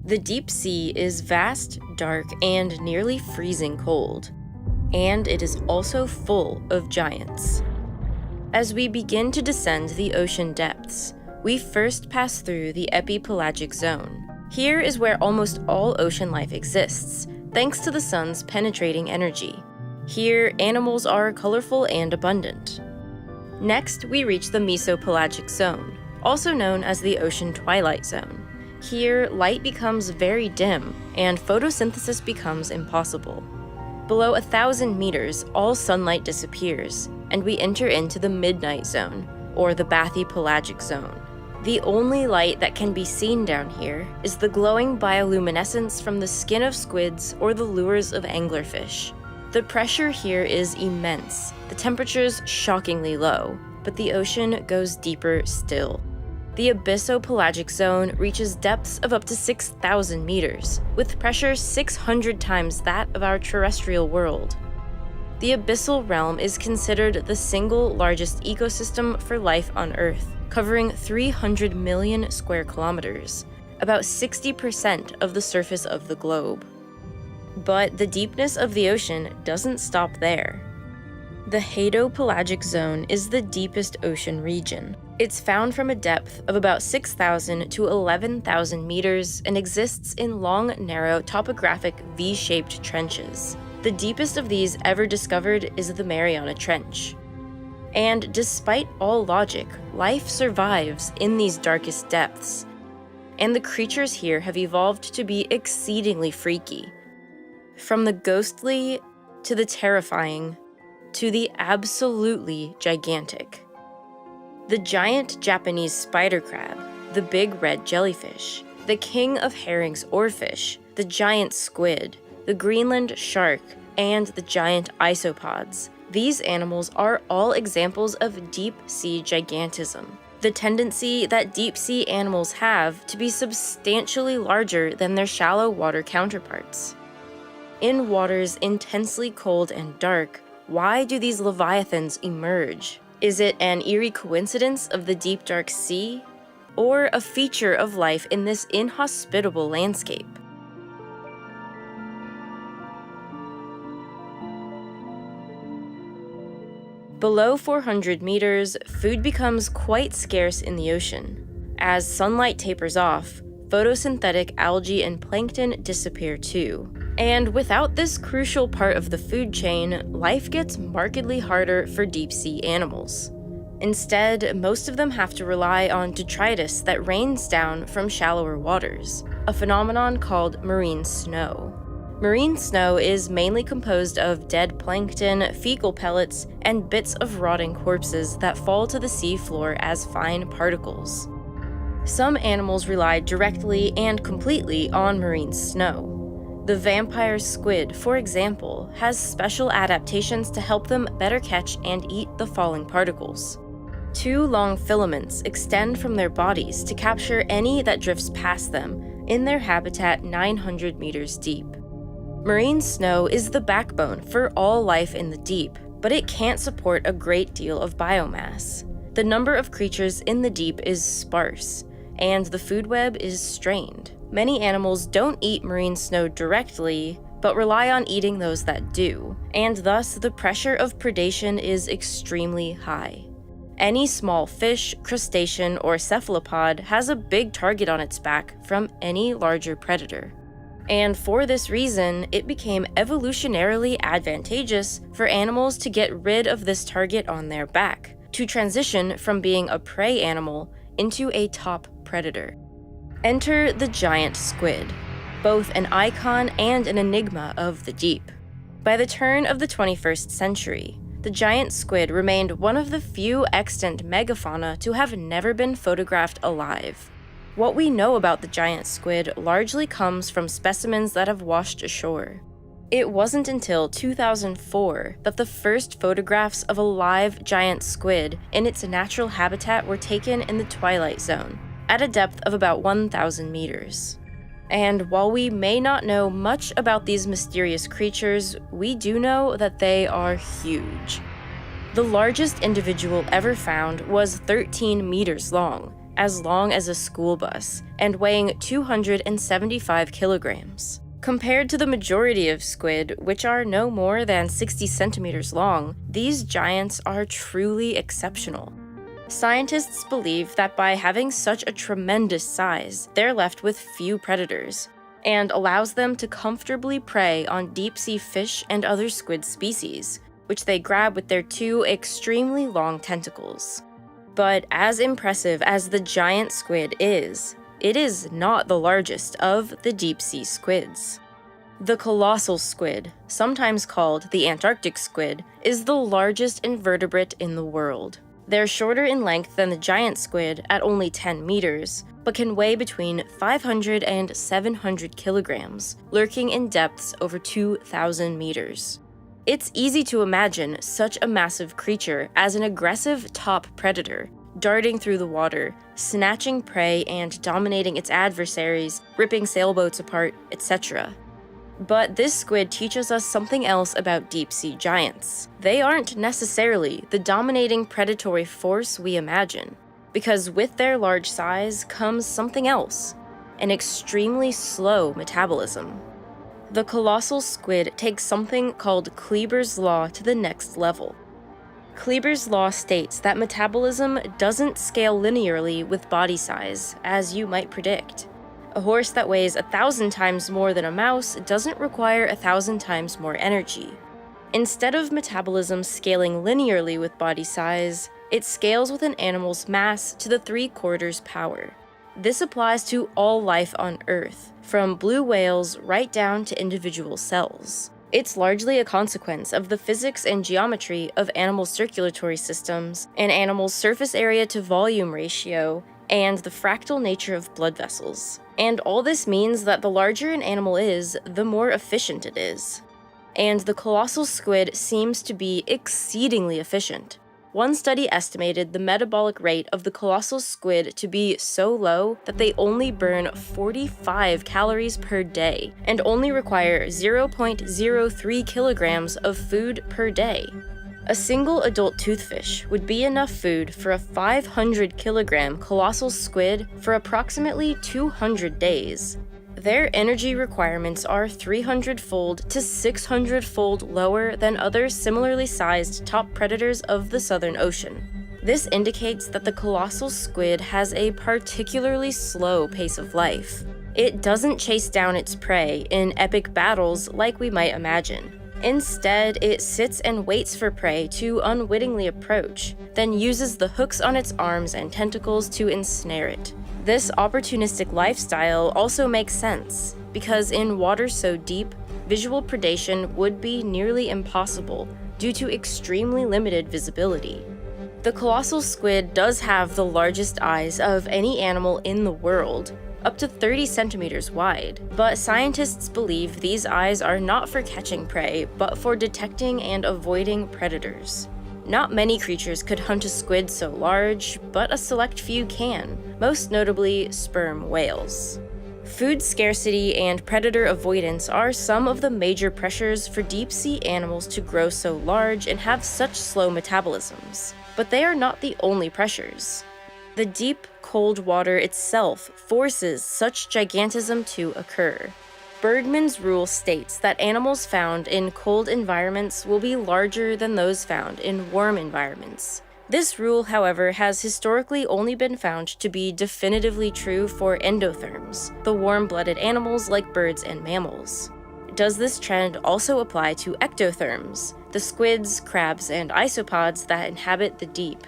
The deep sea is vast, dark, and nearly freezing cold. And it is also full of giants. As we begin to descend the ocean depths, we first pass through the epipelagic zone. Here is where almost all ocean life exists, thanks to the sun's penetrating energy. Here, animals are colorful and abundant. Next, we reach the mesopelagic zone, also known as the ocean twilight zone. Here, light becomes very dim, and photosynthesis becomes impossible. Below 1,000 meters, all sunlight disappears, and we enter into the midnight zone, or the bathypelagic zone. The only light that can be seen down here is the glowing bioluminescence from the skin of squids or the lures of anglerfish. The pressure here is immense, the temperature's shockingly low, but the ocean goes deeper still. The abyssopelagic zone reaches depths of up to 6,000 meters, with pressure 600 times that of our terrestrial world. The abyssal realm is considered the single largest ecosystem for life on Earth, covering 300 million square kilometers, about 60% of the surface of the globe. But the deepness of the ocean doesn't stop there. The hadopelagic zone is the deepest ocean region. It's found from a depth of about 6,000 to 11,000 meters and exists in long, narrow, topographic V-shaped trenches. The deepest of these ever discovered is the Mariana Trench. And despite all logic, life survives in these darkest depths. And the creatures here have evolved to be exceedingly freaky. From the ghostly, to the terrifying, to the absolutely gigantic. The giant Japanese spider crab, the big red jellyfish, the king of herrings oarfish, the giant squid, the Greenland shark, and the giant isopods. These animals are all examples of deep-sea gigantism, the tendency that deep-sea animals have to be substantially larger than their shallow water counterparts. In waters intensely cold and dark, why do these leviathans emerge? Is it an eerie coincidence of the deep dark sea, or a feature of life in this inhospitable landscape? Below 400 meters, food becomes quite scarce in the ocean. As sunlight tapers off, photosynthetic algae and plankton disappear too. And without this crucial part of the food chain, life gets markedly harder for deep-sea animals. Instead, most of them have to rely on detritus that rains down from shallower waters, a phenomenon called marine snow. Marine snow is mainly composed of dead plankton, fecal pellets, and bits of rotting corpses that fall to the sea floor as fine particles. Some animals rely directly and completely on marine snow. The vampire squid, for example, has special adaptations to help them better catch and eat the falling particles. Two long filaments extend from their bodies to capture any that drifts past them in their habitat 900 meters deep. Marine snow is the backbone for all life in the deep, but it can't support a great deal of biomass. The number of creatures in the deep is sparse, and the food web is strained. Many animals don't eat marine snow directly, but rely on eating those that do, and thus the pressure of predation is extremely high. Any small fish, crustacean, or cephalopod has a big target on its back from any larger predator. And for this reason, it became evolutionarily advantageous for animals to get rid of this target on their back, to transition from being a prey animal into a top predator. Enter the giant squid, both an icon and an enigma of the deep. By the turn of the 21st century, the giant squid remained one of the few extant megafauna to have never been photographed alive. What we know about the giant squid largely comes from specimens that have washed ashore. It wasn't until 2004 that the first photographs of a live giant squid in its natural habitat were taken in the twilight zone, at a depth of about 1,000 meters. And while we may not know much about these mysterious creatures, we do know that they are huge. The largest individual ever found was 13 meters long, as long as a school bus, and weighing 275 kilograms. Compared to the majority of squid, which are no more than 60 centimeters long, these giants are truly exceptional. Scientists believe that by having such a tremendous size, they're left with few predators, and allows them to comfortably prey on deep-sea fish and other squid species, which they grab with their two extremely long tentacles. But as impressive as the giant squid is, it is not the largest of the deep-sea squids. The colossal squid, sometimes called the Antarctic squid, is the largest invertebrate in the world. They're shorter in length than the giant squid at only 10 meters, but can weigh between 500 and 700 kilograms, lurking in depths over 2,000 meters. It's easy to imagine such a massive creature as an aggressive top predator, darting through the water, snatching prey and dominating its adversaries, ripping sailboats apart, etc. But this squid teaches us something else about deep-sea giants. They aren't necessarily the dominating predatory force we imagine, because with their large size comes something else, an extremely slow metabolism. The colossal squid takes something called Kleber's Law to the next level. Kleber's Law states that metabolism doesn't scale linearly with body size, as you might predict. A horse that weighs 1,000 times more than a mouse doesn't require 1,000 times more energy. Instead of metabolism scaling linearly with body size, it scales with an animal's mass to the 3/4 power. This applies to all life on Earth, from blue whales right down to individual cells. It's largely a consequence of the physics and geometry of animal circulatory systems, an animal's surface area to volume ratio, and the fractal nature of blood vessels. And all this means that the larger an animal is, the more efficient it is. And the colossal squid seems to be exceedingly efficient. One study estimated the metabolic rate of the colossal squid to be so low that they only burn 45 calories per day and only require 0.03 kilograms of food per day. A single adult toothfish would be enough food for a 500-kilogram colossal squid for approximately 200 days. Their energy requirements are 300-fold to 600-fold lower than other similarly sized top predators of the Southern Ocean. This indicates that the colossal squid has a particularly slow pace of life. It doesn't chase down its prey in epic battles like we might imagine. Instead, it sits and waits for prey to unwittingly approach, then uses the hooks on its arms and tentacles to ensnare it. This opportunistic lifestyle also makes sense, because in water so deep, visual predation would be nearly impossible due to extremely limited visibility. The colossal squid does have the largest eyes of any animal in the world, up to 30 centimeters wide, but scientists believe these eyes are not for catching prey, but for detecting and avoiding predators. Not many creatures could hunt a squid so large, but a select few can, most notably sperm whales. Food scarcity and predator avoidance are some of the major pressures for deep-sea animals to grow so large and have such slow metabolisms, but they are not the only pressures. The deep, cold water itself forces such gigantism to occur. Bergman's rule states that animals found in cold environments will be larger than those found in warm environments. This rule, however, has historically only been found to be definitively true for endotherms, the warm-blooded animals like birds and mammals. Does this trend also apply to ectotherms, the squids, crabs, and isopods that inhabit the deep?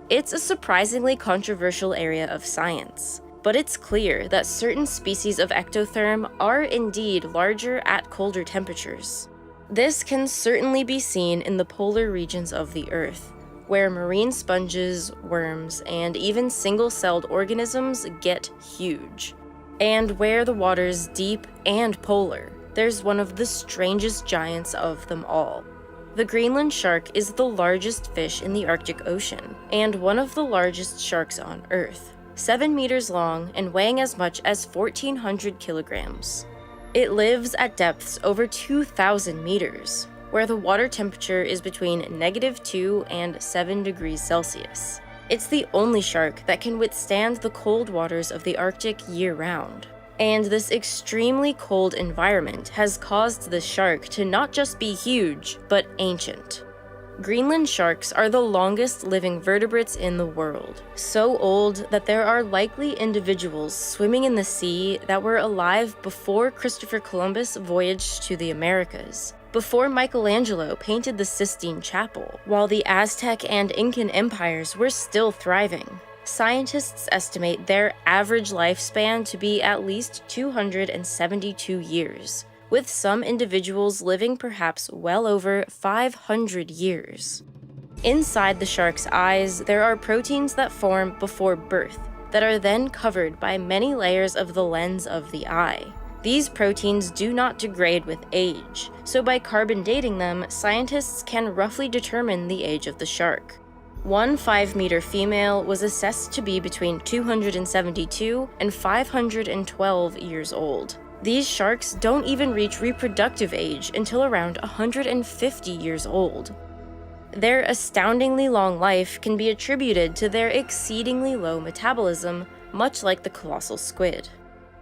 It's a surprisingly controversial area of science, but it's clear that certain species of ectotherm are indeed larger at colder temperatures. This can certainly be seen in the polar regions of the Earth, where marine sponges, worms, and even single-celled organisms get huge. And where the water's deep and polar, there's one of the strangest giants of them all. The Greenland shark is the largest fish in the Arctic Ocean, and one of the largest sharks on Earth, 7 meters long and weighing as much as 1,400 kilograms. It lives at depths over 2,000 meters, where the water temperature is between -2 and 7 degrees Celsius. It's the only shark that can withstand the cold waters of the Arctic year-round. And this extremely cold environment has caused this shark to not just be huge, but ancient. Greenland sharks are the longest living vertebrates in the world, so old that there are likely individuals swimming in the sea that were alive before Christopher Columbus voyaged to the Americas, before Michelangelo painted the Sistine Chapel, while the Aztec and Incan empires were still thriving. Scientists estimate their average lifespan to be at least 272 years, with some individuals living perhaps well over 500 years. Inside the shark's eyes, there are proteins that form before birth that are then covered by many layers of the lens of the eye. These proteins do not degrade with age, so by carbon dating them, scientists can roughly determine the age of the shark. One 5-meter female was assessed to be between 272 and 512 years old. These sharks don't even reach reproductive age until around 150 years old. Their astoundingly long life can be attributed to their exceedingly low metabolism, much like the colossal squid.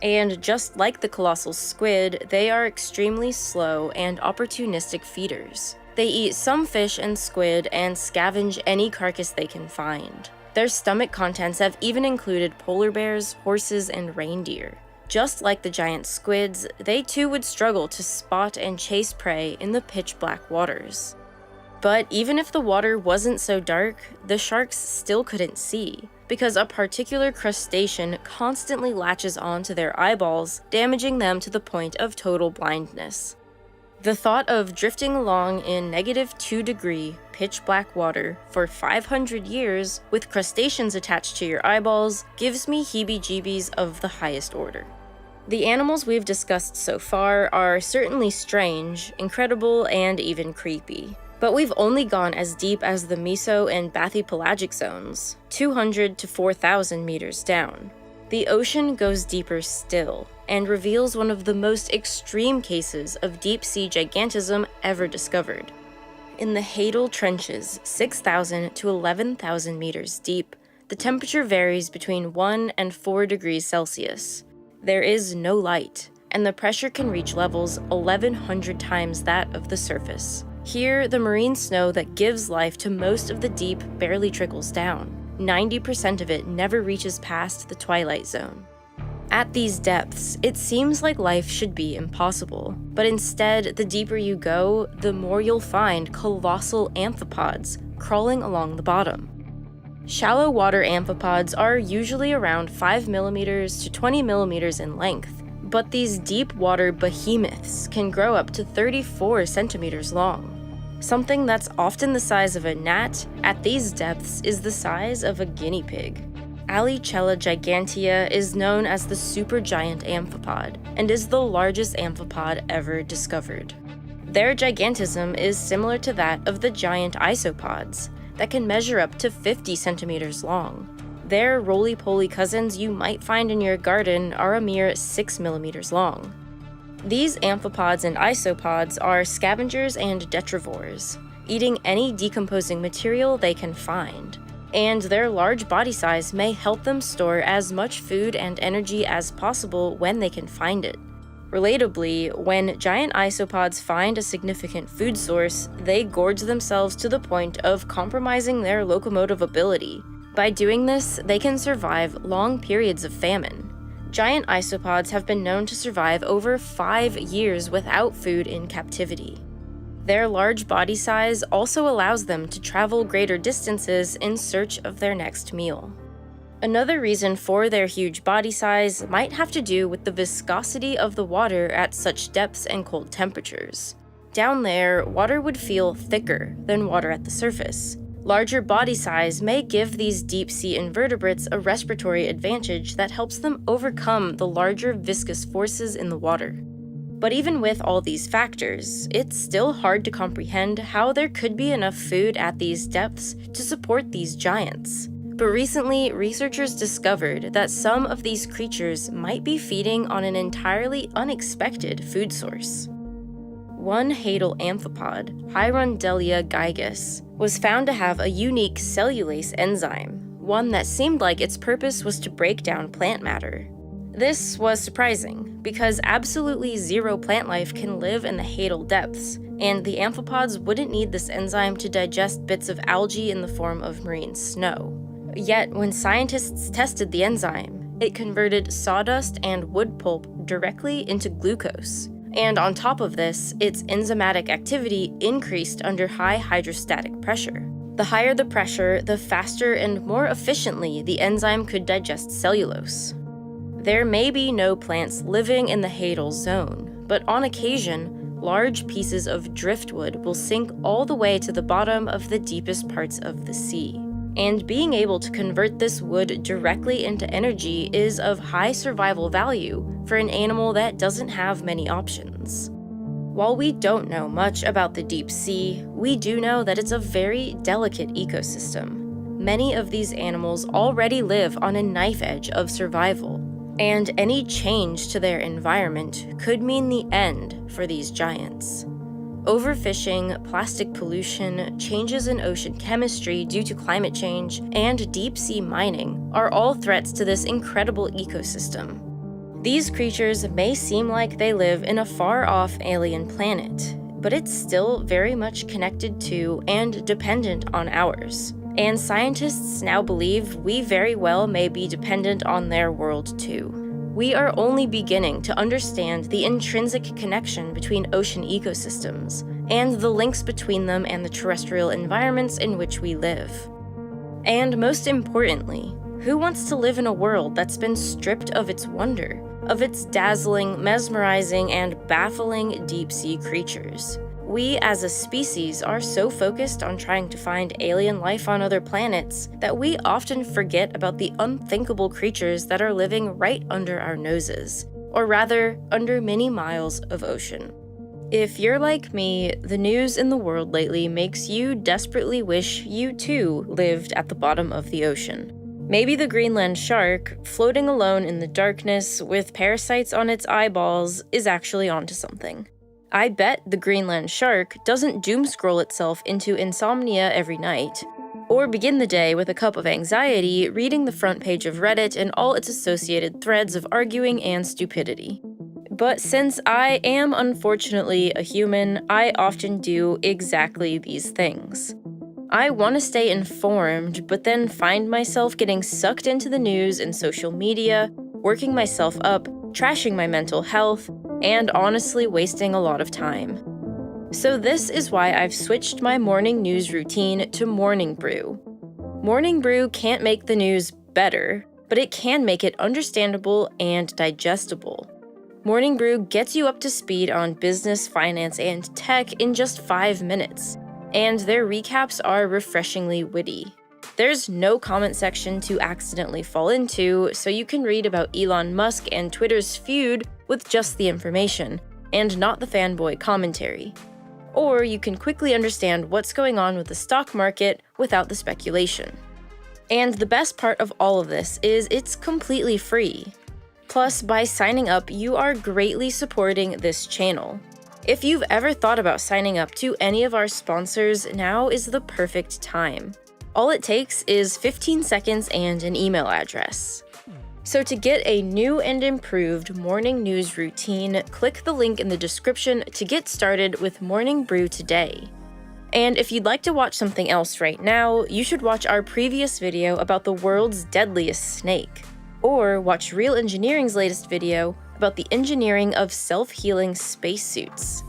And just like the colossal squid, they are extremely slow and opportunistic feeders. They eat some fish and squid and scavenge any carcass they can find. Their stomach contents have even included polar bears, horses, and reindeer. Just like the giant squids, they too would struggle to spot and chase prey in the pitch-black waters. But even if the water wasn't so dark, the sharks still couldn't see, because a particular crustacean constantly latches onto their eyeballs, damaging them to the point of total blindness. The thought of drifting along in -2-degree pitch-black water for 500 years with crustaceans attached to your eyeballs gives me heebie-jeebies of the highest order. The animals we've discussed so far are certainly strange, incredible, and even creepy. But we've only gone as deep as the meso and bathypelagic zones, 200 to 4,000 meters down. The ocean goes deeper still, and reveals one of the most extreme cases of deep-sea gigantism ever discovered. In the Hadal Trenches, 6,000 to 11,000 meters deep, the temperature varies between 1 and 4 degrees Celsius. There is no light, and the pressure can reach levels 1,100 times that of the surface. Here, the marine snow that gives life to most of the deep barely trickles down. 90% of it never reaches past the twilight zone. At these depths, it seems like life should be impossible, but instead, the deeper you go, the more you'll find colossal amphipods crawling along the bottom. Shallow water amphipods are usually around 5 millimeters to 20 millimeters in length, but these deep water behemoths can grow up to 34 centimeters long. Something that's often the size of a gnat at these depths is the size of a guinea pig. Alicella gigantea is known as the supergiant amphipod and is the largest amphipod ever discovered. Their gigantism is similar to that of the giant isopods that can measure up to 50 centimeters long. Their roly-poly cousins you might find in your garden are a mere 6 millimeters long. These amphipods and isopods are scavengers and detrivores, eating any decomposing material they can find, and their large body size may help them store as much food and energy as possible when they can find it. Relatably, when giant isopods find a significant food source, they gorge themselves to the point of compromising their locomotive ability. By doing this, they can survive long periods of famine. Giant isopods have been known to survive over 5 years without food in captivity. Their large body size also allows them to travel greater distances in search of their next meal. Another reason for their huge body size might have to do with the viscosity of the water at such depths and cold temperatures. Down there, water would feel thicker than water at the surface. Larger body size may give these deep-sea invertebrates a respiratory advantage that helps them overcome the larger viscous forces in the water. But even with all these factors, it's still hard to comprehend how there could be enough food at these depths to support these giants. But recently, researchers discovered that some of these creatures might be feeding on an entirely unexpected food source. One hadal amphipod, Hierondelia gigas, was found to have a unique cellulase enzyme, one that seemed like its purpose was to break down plant matter. This was surprising, because absolutely zero plant life can live in the hadal depths, and the amphipods wouldn't need this enzyme to digest bits of algae in the form of marine snow. Yet, when scientists tested the enzyme, it converted sawdust and wood pulp directly into glucose. And on top of this, its enzymatic activity increased under high hydrostatic pressure. The higher the pressure, the faster and more efficiently the enzyme could digest cellulose. There may be no plants living in the hadal zone, but on occasion, large pieces of driftwood will sink all the way to the bottom of the deepest parts of the sea. And being able to convert this wood directly into energy is of high survival value for an animal that doesn't have many options. While we don't know much about the deep sea, we do know that it's a very delicate ecosystem. Many of these animals already live on a knife edge of survival, and any change to their environment could mean the end for these giants. Overfishing, plastic pollution, changes in ocean chemistry due to climate change, and deep-sea mining are all threats to this incredible ecosystem. These creatures may seem like they live in a far-off alien planet, but it's still very much connected to and dependent on ours. And scientists now believe we very well may be dependent on their world too. We are only beginning to understand the intrinsic connection between ocean ecosystems, and the links between them and the terrestrial environments in which we live. And most importantly, who wants to live in a world that's been stripped of its wonder, of its dazzling, mesmerizing, and baffling deep-sea creatures? We as a species are so focused on trying to find alien life on other planets that we often forget about the unthinkable creatures that are living right under our noses, or rather, under many miles of ocean. If you're like me, the news in the world lately makes you desperately wish you too lived at the bottom of the ocean. Maybe the Greenland shark, floating alone in the darkness with parasites on its eyeballs, is actually onto something. I bet the Greenland shark doesn't doomscroll itself into insomnia every night, or begin the day with a cup of anxiety reading the front page of Reddit and all its associated threads of arguing and stupidity. But since I am unfortunately a human, I often do exactly these things. I want to stay informed, but then find myself getting sucked into the news and social media, working myself up, trashing my mental health, and honestly wasting a lot of time. So this is why I've switched my morning news routine to Morning Brew. Morning Brew can't make the news better, but it can make it understandable and digestible. Morning Brew gets you up to speed on business, finance, and tech in just 5 minutes, and their recaps are refreshingly witty. There's no comment section to accidentally fall into, so you can read about Elon Musk and Twitter's feud with just the information, and not the fanboy commentary. Or you can quickly understand what's going on with the stock market without the speculation. And the best part of all of this is it's completely free. Plus, by signing up, you are greatly supporting this channel. If you've ever thought about signing up to any of our sponsors, now is the perfect time. All it takes is 15 seconds and an email address. So to get a new and improved morning news routine, click the link in the description to get started with Morning Brew today. And if you'd like to watch something else right now, you should watch our previous video about the world's deadliest snake. Or watch Real Engineering's latest video about the engineering of self-healing spacesuits.